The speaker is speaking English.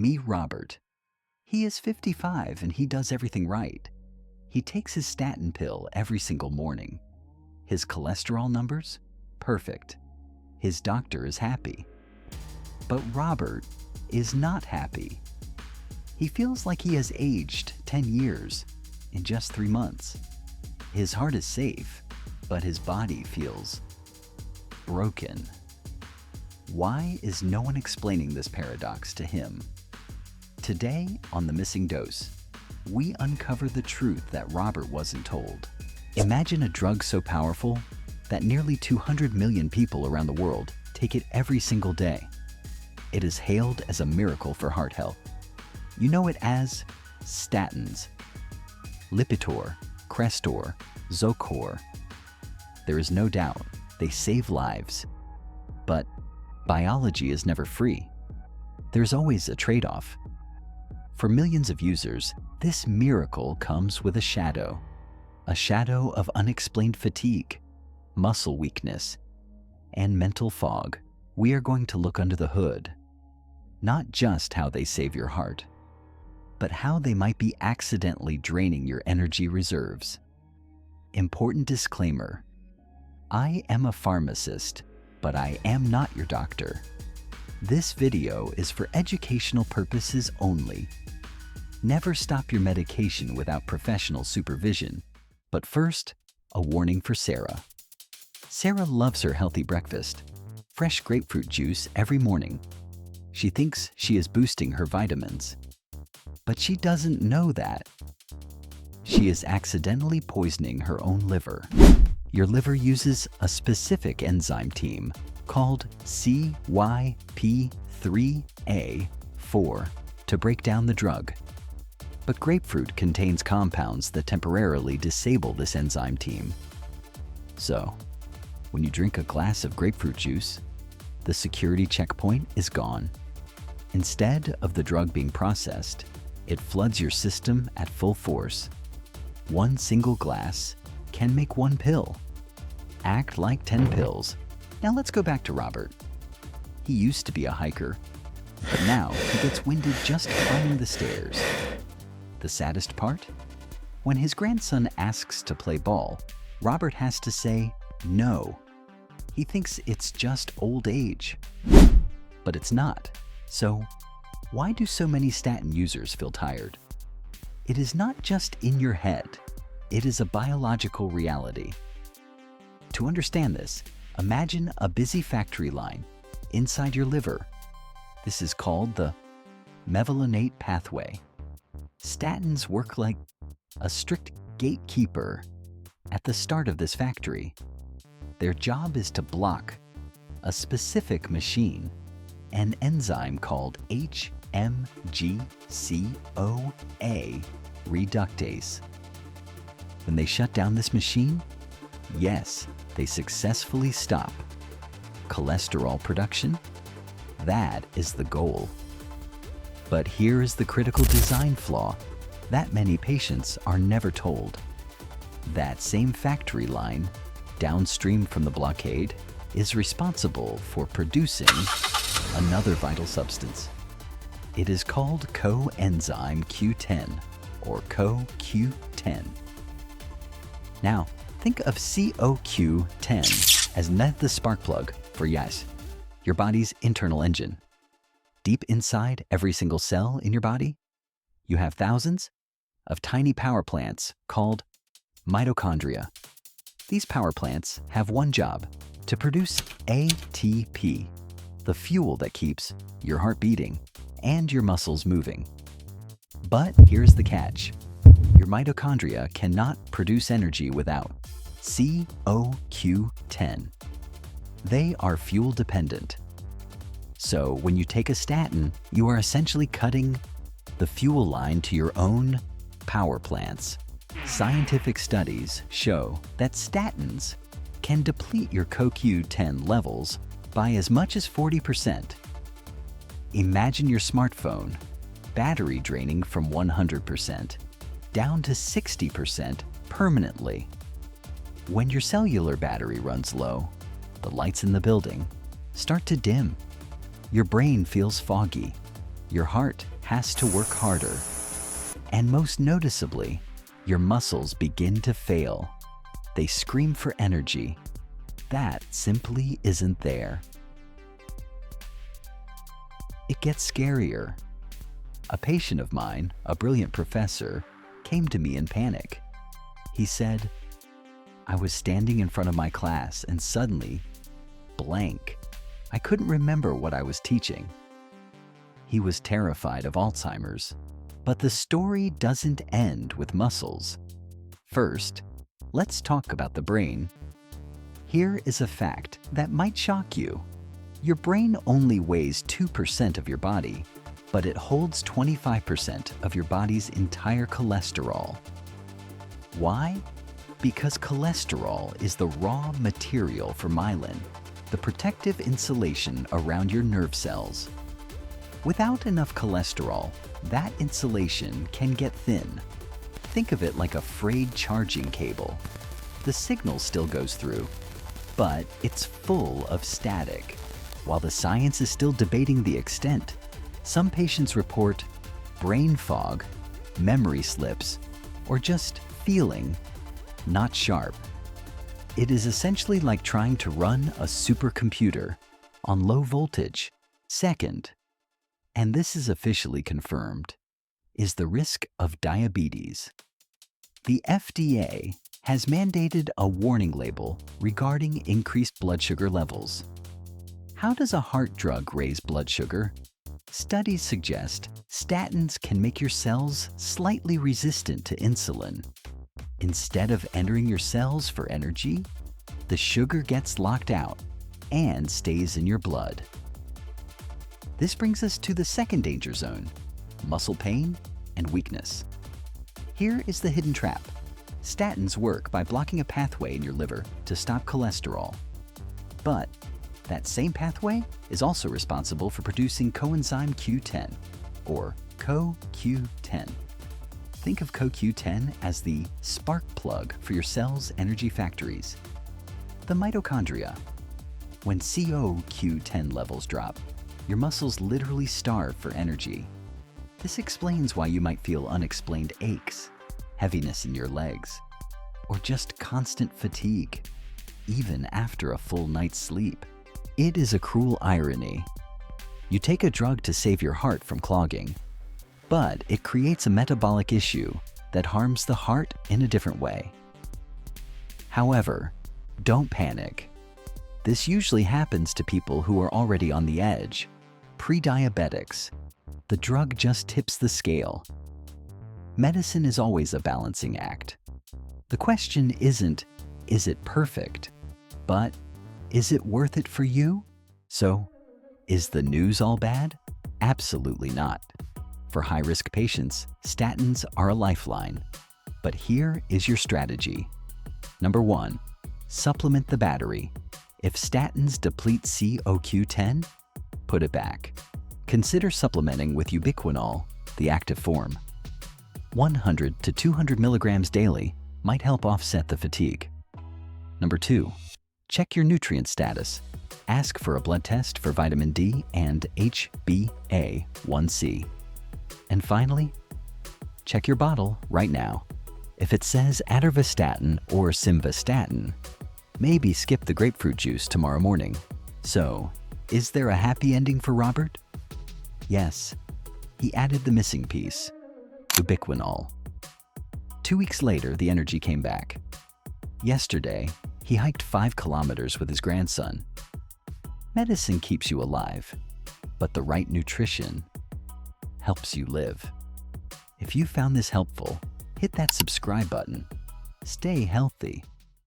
Meet Robert. He is 55 and he does everything right. He takes his statin pill every single morning. His cholesterol numbers? Perfect. His doctor is happy. But Robert is not happy. He feels like he has aged 10 years in just 3 months. His heart is safe, but his body feels broken. Why is no one explaining this paradox to him? Today on The Missing Dose, we uncover the truth that Robert wasn't told. Imagine a drug so powerful that nearly 200 million people around the world take it every single day. It is hailed as a miracle for heart health. You know it as statins. Lipitor, Crestor, Zocor. There is no doubt they save lives. But biology is never free. There's always a trade-off. For millions of users, this miracle comes with a shadow of unexplained fatigue, muscle weakness, and mental fog. We are going to look under the hood. Not just how they save your heart, but how they might be accidentally draining your energy reserves. Important disclaimer: I am a pharmacist, but I am not your doctor. This video is for educational purposes only. Never stop your medication without professional supervision. But first, a warning for Sarah. Sarah loves her healthy breakfast, fresh grapefruit juice every morning. She thinks she is boosting her vitamins. But she doesn't know that she is accidentally poisoning her own liver. Your liver uses a specific enzyme team called CYP3A4 to break down the drug. But grapefruit contains compounds that temporarily disable this enzyme team. So, when you drink a glass of grapefruit juice, the security checkpoint is gone. Instead of the drug being processed, it floods your system at full force. One single glass can make 1 pill. Act like 10 pills. Now let's go back to Robert. He used to be a hiker, but now he gets winded just climbing the stairs. The saddest part? When his grandson asks to play ball, Robert has to say no. He thinks it's just old age. But it's not. So, why do so many statin users feel tired? It is not just in your head. It is a biological reality. To understand this, imagine a busy factory line inside your liver. This is called the Mevalonate pathway. Statins work like a strict gatekeeper at the start of this factory. Their job is to block a specific machine, an enzyme called HMG-CoA reductase. When they shut down this machine, yes, they successfully stop cholesterol production. That is the goal. But here is the critical design flaw that many patients are never told. That same factory line, downstream from the blockade, is responsible for producing another vital substance. It is called Coenzyme Q10, or CoQ10. Now, think of CoQ10 as the spark plug for, yes, your body's internal engine. Deep inside every single cell in your body, you have thousands of tiny power plants called mitochondria. These power plants have one job: to produce ATP, the fuel that keeps your heart beating and your muscles moving. But here's the catch. Your mitochondria cannot produce energy without CoQ10. They are fuel dependent. So when you take a statin, you are essentially cutting the fuel line to your own power plants. Scientific studies show that statins can deplete your CoQ10 levels by as much as 40%. Imagine your smartphone battery draining from 100% down to 60% permanently. When your cellular battery runs low, the lights in the building start to dim. Your brain feels foggy. your heart has to work harder. And most noticeably, your muscles begin to fail. They scream for energy. That simply isn't there. It gets scarier. A patient of mine, a brilliant professor, came to me in panic. He said, "I was standing in front of my class and suddenly, blank. I couldn't remember what I was teaching." He was terrified of Alzheimer's. But the story doesn't end with muscles. First, let's talk about the brain. Here is a fact that might shock you. Your brain only weighs 2% of your body, but it holds 25% of your body's entire cholesterol. Why? Because cholesterol is the raw material for myelin, the protective insulation around your nerve cells. Without enough cholesterol, that insulation can get thin. Think of it like a frayed charging cable. The signal still goes through, but it's full of static. While the science is still debating the extent, some patients report brain fog, memory slips, or just feeling not sharp. It is essentially like trying to run a supercomputer on low voltage. Second, and this is officially confirmed, is the risk of diabetes. The FDA has mandated a warning label regarding increased blood sugar levels. How does a heart drug raise blood sugar? Studies suggest statins can make your cells slightly resistant to insulin. Instead of entering your cells for energy, the sugar gets locked out and stays in your blood. This brings us to the second danger zone, muscle pain and weakness. Here is the hidden trap. Statins work by blocking a pathway in your liver to stop cholesterol. But that same pathway is also responsible for producing Coenzyme Q10, or CoQ10. Think of CoQ10 as the spark plug for your cell's energy factories. The mitochondria. When CoQ10 levels drop, your muscles literally starve for energy. This explains why you might feel unexplained aches, heaviness in your legs, or just constant fatigue, even after a full night's sleep. It is a cruel irony. You take a drug to save your heart from clogging, but it creates a metabolic issue that harms the heart in a different way. However, don't panic. This usually happens to people who are already on the edge. Pre-diabetics. The drug just tips the scale. Medicine is always a balancing act. The question isn't, is it perfect? But, is it worth it for you? So, is the news all bad? Absolutely not. For high-risk patients, statins are a lifeline. But here is your strategy. Number 1, supplement the battery. If statins deplete CoQ10, put it back. Consider supplementing with Ubiquinol, the active form. 100 to 200 milligrams daily might help offset the fatigue. Number 2, check your nutrient status. Ask for a blood test for vitamin D and HbA1c. And finally, check your bottle right now. If it says atorvastatin or simvastatin, maybe skip the grapefruit juice tomorrow morning. So, is there a happy ending for Robert? Yes, he added the missing piece, Ubiquinol. 2 weeks later, the energy came back. Yesterday, he hiked 5 kilometers with his grandson. Medicine keeps you alive, but the right nutrition helps you live. If you found this helpful, hit that subscribe button. Stay healthy.